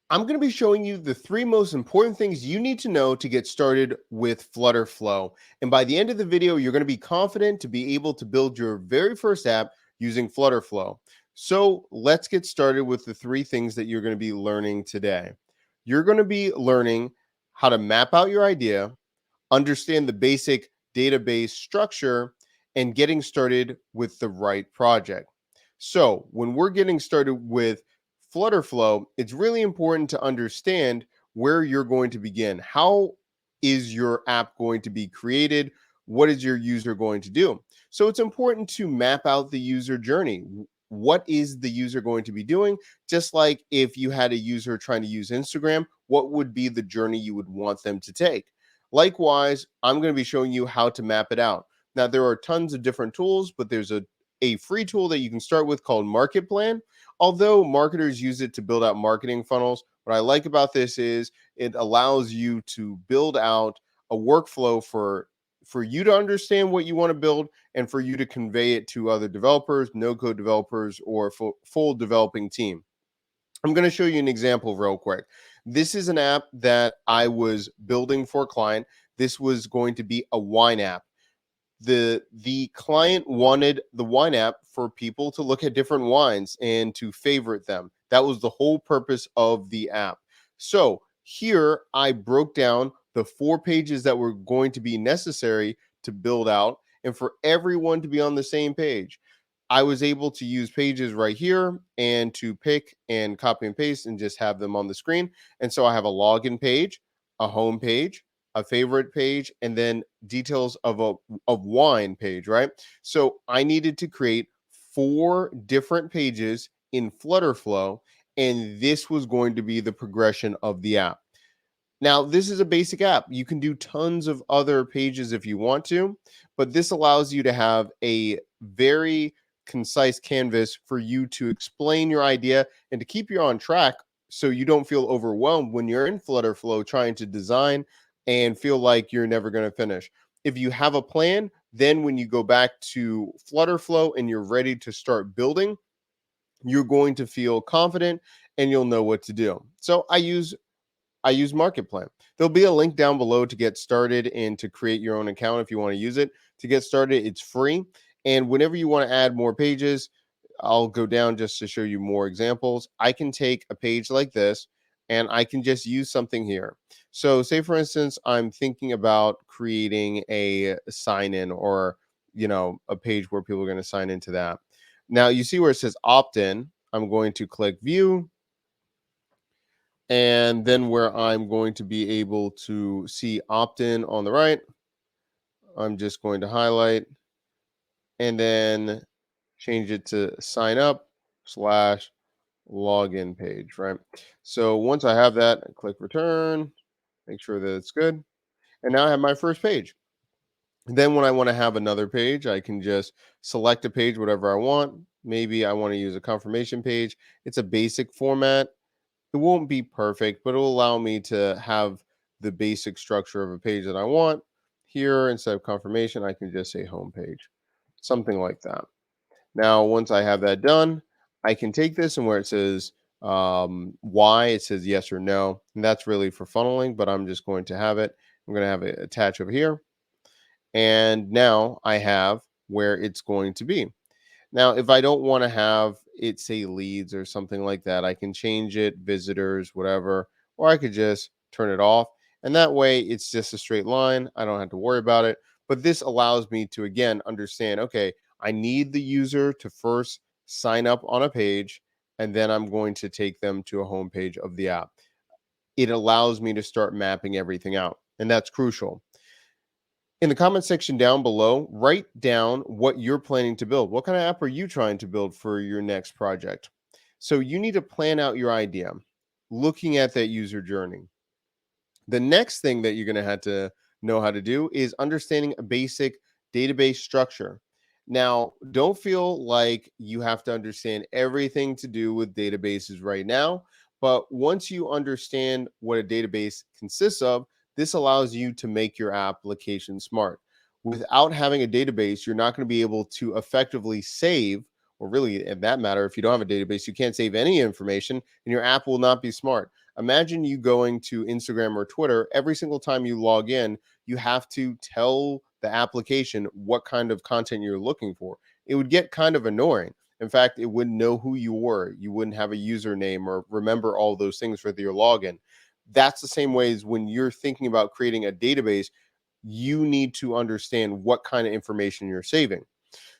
I'm going to be showing you the 3 most important things you need to know to get started with FlutterFlow. And by the end of the video, you're going to be confident to be able to build your very first app using FlutterFlow. So let's get started with the 3 things that you're going to be learning today. You're going to be learning how to map out your idea, understand the basic database structure, and getting started with the right project. So when we're getting started with FlutterFlow, it's really important to understand where you're going to begin. How is your app going to be created? What is your user going to do? So it's important to map out the user journey. What is the user going to be doing? Just like if you had a user trying to use Instagram, what would be the journey you would want them to take? Likewise, I'm going to be showing you how to map it out. Now, there are tons of different tools, but there's a free tool that you can start with called Market Plan. Although marketers use it to build out marketing funnels, what I like about this is it allows you to build out a workflow for you to understand what you want to build and for you to convey it to other developers, no-code developers, or full developing team. I'm going to show you an example real quick. This is an app that I was building for a client. This was going to be a wine app. The client wanted the wine app for people to look at different wines and to favorite them. That was the whole purpose of the app. So here I broke down the 4 pages that were going to be necessary to build out and for everyone to be on the same page. I was able to use pages right here and to pick and copy and paste and just have them on the screen. And so I have a login page, a home page, a favorite page, and then details of wine page, right? So I needed to create 4 different pages in FlutterFlow, and this was going to be the progression of the app. Now, this is a basic app. You can do tons of other pages if you want to, but this allows you to have a very concise canvas for you to explain your idea and to keep you on track so you don't feel overwhelmed when you're in FlutterFlow trying to design and feel like you're never going to finish. If you have a plan, then when you go back to FlutterFlow and you're ready to start building, you're going to feel confident and you'll know what to do. So I use Market Plan. There'll be a link down below to get started and to create your own account if you want to use it. To get started, it's free. And whenever you want to add more pages, I'll go down just to show you more examples. I can take a page like this and I can just use something here. So say for instance, I'm thinking about creating a sign in or, a page where people are going to sign into that. Now you see where it says opt in. I'm going to click view, and then where I'm going to be able to see opt-in on the right, I'm just going to highlight and then change it to sign up / login page, right? So once I have that, I click return, make sure that it's good. And now I have my first page. Then when I want to have another page, I can just select a page, whatever I want. Maybe I want to use a confirmation page. It's a basic format. It won't be perfect, but it'll allow me to have the basic structure of a page that I want. Here, instead of confirmation, I can just say home page, something like that. Now, once I have that done, I can take this and where it says why, it says yes or no. And that's really for funneling, but I'm just going to have it. I'm going to have it attach over here. And now I have where it's going to be. Now, if I don't want to have it say leads or something like that, I can change it, visitors, whatever, or I could just turn it off. And that way it's just a straight line. I don't have to worry about it. But this allows me to, again, understand, okay, I need the user to first sign up on a page, and then I'm going to take them to a home page of the app. It allows me to start mapping everything out. And that's crucial. In the comment section down below, write down what you're planning to build. What kind of app are you trying to build for your next project? So you need to plan out your idea, looking at that user journey. The next thing that you're going to have to know how to do is understanding a basic database structure. Now, don't feel like you have to understand everything to do with databases right now, but once you understand what a database consists of, this allows you to make your application smart. Without having a database, you're not going to be able to effectively save, or really, in that matter, if you don't have a database, you can't save any information and your app will not be smart. Imagine you going to Instagram or Twitter. Every single time you log in, you have to tell the application what kind of content you're looking for. It would get kind of annoying. In fact, it wouldn't know who you were. You wouldn't have a username or remember all those things for your login. That's the same way as when you're thinking about creating a database, you need to understand what kind of information you're saving.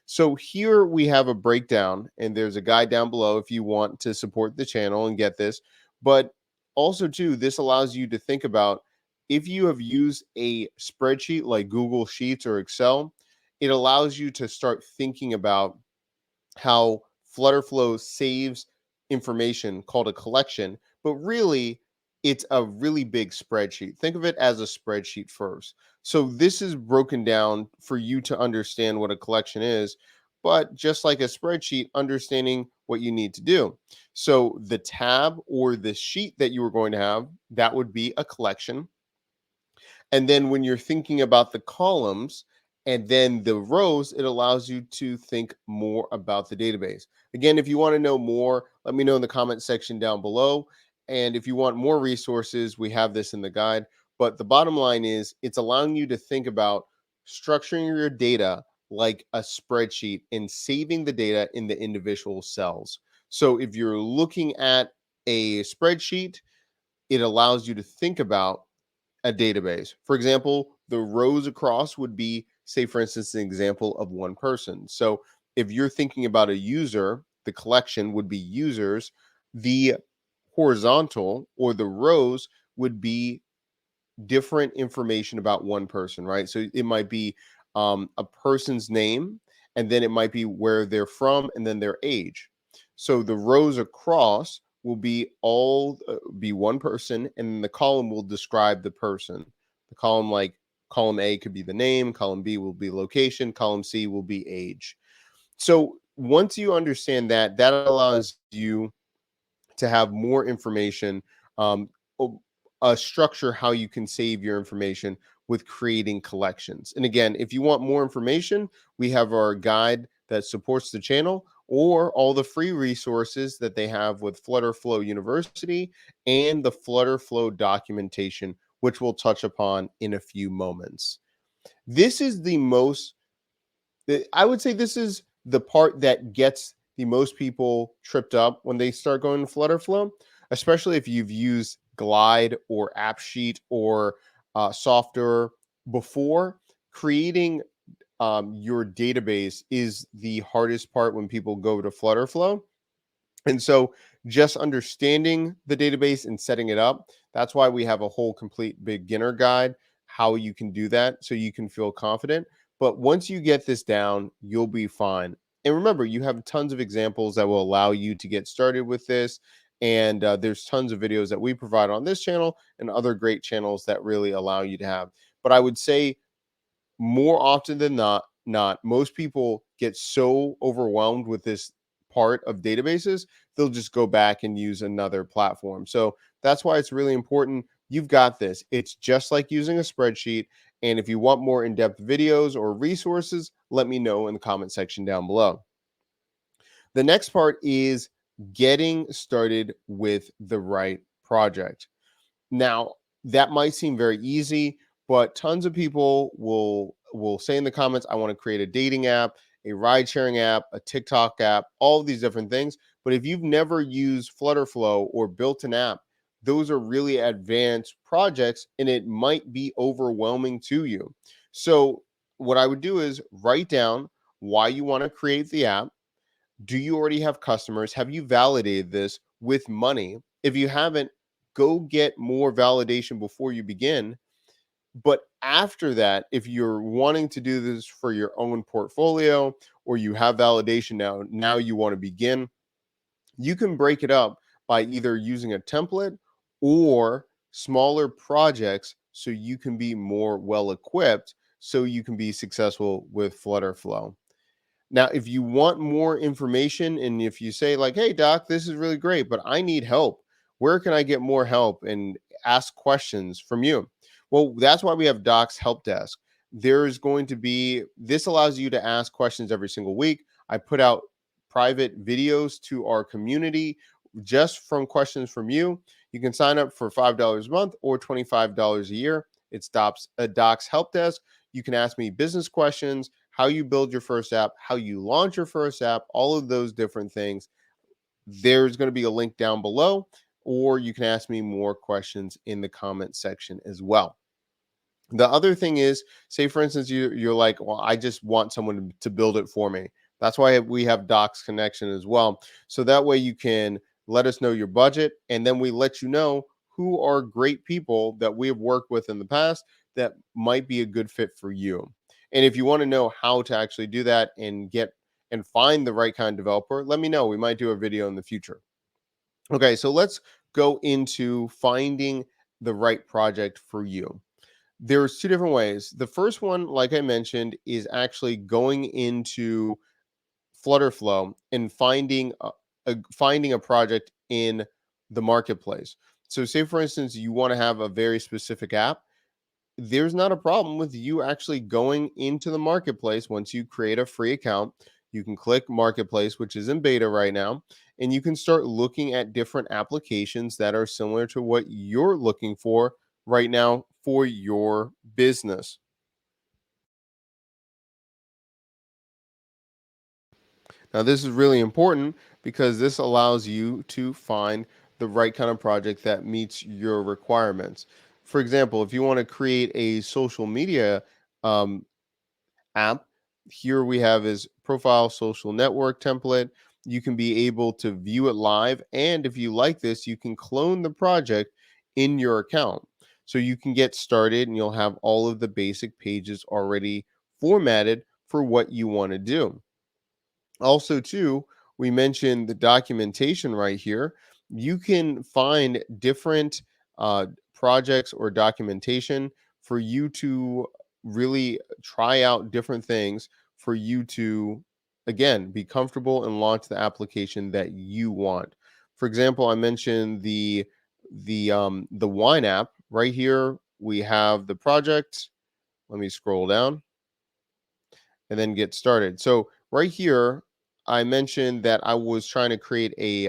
So here we have a breakdown, and there's a guide down below if you want to support the channel and get this. But also, too, this allows you to think about if you have used a spreadsheet like Google Sheets or Excel, it allows you to start thinking about how FlutterFlow saves information called a collection, but really it's a really big spreadsheet. Think of it as a spreadsheet first. So this is broken down for you to understand what a collection is, but just like a spreadsheet, understanding what you need to do. So the tab or the sheet that you were going to have, that would be a collection. And then when you're thinking about the columns and then the rows, it allows you to think more about the database. Again, if you want to know more, let me know in the comment section down below. And if you want more resources, we have this in the guide. But the bottom line is it's allowing you to think about structuring your data like a spreadsheet and saving the data in the individual cells. So if you're looking at a spreadsheet, it allows you to think about a database. For example, the rows across would be, say, for instance, an example of one person. So if you're thinking about a user, the collection would be users. The horizontal or the rows would be different information about one person, right? So it might be a person's name, and then it might be where they're from, and then their age. So the rows across will be all be one person, and the column will describe the person. The column, like column A, could be the name, column B will be location, column C will be age. So once you understand that, that allows you to have more information, um, a structure how you can save your information with creating collections. And again, if you want more information, we have our guide that supports the channel or all the free resources that they have with FlutterFlow University and the FlutterFlow documentation, which we'll touch upon in a few moments. This is the most I would say this is the part that gets the most people tripped up when they start going to FlutterFlow, especially if you've used Glide or AppSheet or Softr before. Creating your database is the hardest part when people go to FlutterFlow. And so just understanding the database and setting it up, that's why we have a whole complete beginner guide, how you can do that so you can feel confident. But once you get this down, you'll be fine. And remember, you have tons of examples that will allow you to get started with this. And there's tons of videos that we provide on this channel and other great channels that really allow you to have. But I would say more often than not, most people get so overwhelmed with this part of databases, they'll just go back and use another platform. So that's why it's really important. You've got this. It's just like using a spreadsheet. And if you want more in-depth videos or resources, let me know in the comment section down below. The next part is getting started with the right project. Now, that might seem very easy, but tons of people will say in the comments, I want to create a dating app, a ride sharing app, a TikTok app, all of these different things. But if you've never used FlutterFlow or built an app, those are really advanced projects and it might be overwhelming to you. So what I would do is write down why you want to create the app. Do you already have customers? Have you validated this with money? If you haven't, go get more validation before you begin. But after that, if you're wanting to do this for your own portfolio or you have validation now you want to begin, you can break it up by either using a template or smaller projects so you can be more well equipped so you can be successful with FlutterFlow. Now, if you want more information and if you say like, hey, doc, this is really great, but I need help, where can I get more help and ask questions from you? Well, that's why we have Doc's Help Desk. There's going to be, this allows you to ask questions every single week. I put out private videos to our community just from questions from you. You can sign up for $5 a month or $25 a year. It's Doc's help desk. You can ask me business questions, how you build your first app, how you launch your first app, all of those different things. There's going to be a link down below, or you can ask me more questions in the comment section as well. The other thing is, say for instance, you're like, well, I just want someone to build it for me. That's why we have Docs connection as well. So that way you can let us know your budget, and then we let you know who are great people that we have worked with in the past that might be a good fit for you. And if you want to know how to actually do that and get and find the right kind of developer, let me know. We might do a video in the future. Okay, so let's go into finding the right project for you. There's two different ways. The first one, like I mentioned, is actually going into FlutterFlow and finding a project in the marketplace. So, say for instance, you want to have a very specific app. There's not a problem with you actually going into the marketplace. Once you create a free account, you can click marketplace, which is in beta right now, and you can start looking at different applications that are similar to what you're looking for right now for your business. Now, this is really important because this allows you to find the right kind of project that meets your requirements. For example, if you want to create a social media um, app, here we have is profile social network template. You can be able to view it live. And if you like this, you can clone the project in your account. So you can get started and you'll have all of the basic pages already formatted for what you want to do. Also, too, we mentioned the documentation right here. You can find different projects or documentation for you to really try out different things for you to, again, be comfortable and launch the application that you want. For example, I mentioned the wine app right here. We have the project. Let me scroll down and then get started. So right here, I mentioned that I was trying to create a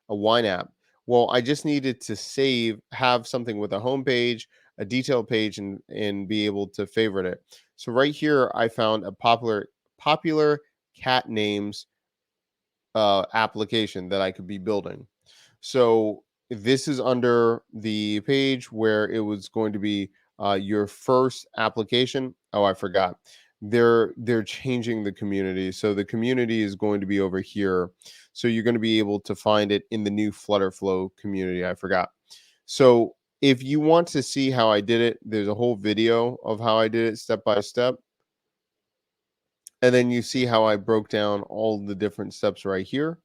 wine app. Well, I just needed to have something with a home page, a detail page, and be able to favorite it. So right here, I found a popular cat names application that I could be building. So this is under the page where it was going to be your first application. Oh, I forgot. They're changing the community. So the community is going to be over here. So you're going to be able to find it in the new FlutterFlow community. I forgot. So if you want to see how I did it, there's a whole video of how I did it step by step. And then you see how I broke down all the different steps right here.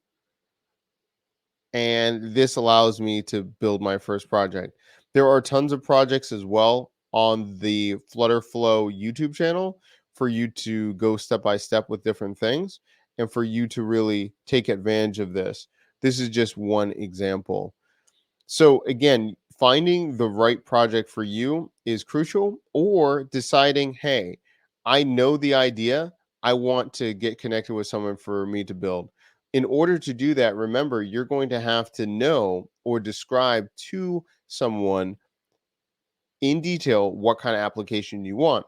And this allows me to build my first project. There are tons of projects as well on the FlutterFlow YouTube channel for you to go step by step with different things and for you to really take advantage of this. This is just one example. So again, finding the right project for you is crucial, or deciding, hey, I know the idea. I want to get connected with someone for me to build. In order to do that, remember, you're going to have to know or describe to someone in detail what kind of application you want.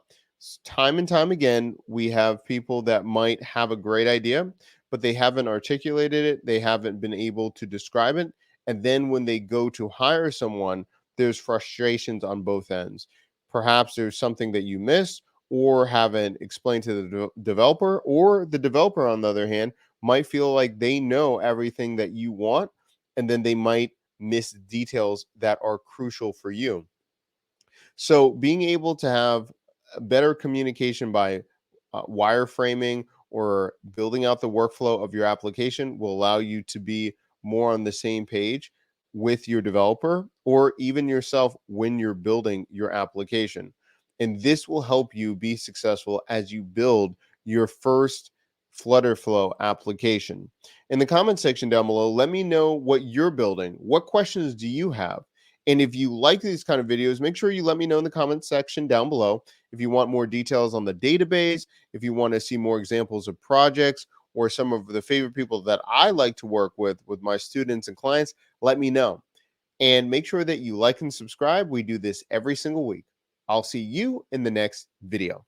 Time and time again, we have people that might have a great idea, but they haven't articulated it, they haven't been able to describe it. And then when they go to hire someone, there's frustrations on both ends. Perhaps there's something that you missed or haven't explained to the developer, or the developer, on the other hand, might feel like they know everything that you want, and then they might miss details that are crucial for you. So being able to have a better communication by wireframing or building out the workflow of your application will allow you to be more on the same page with your developer or even yourself when you're building your application. And this will help you be successful as you build your first FlutterFlow application. In the comment section down below, let me know what you're building. What questions do you have? And if you like these kind of videos, make sure you let me know in the comment section down below. If you want more details on the database, if you want to see more examples of projects or some of the favorite people that I like to work with my students and clients, let me know. And make sure that you like and subscribe. We do this every single week. I'll see you in the next video.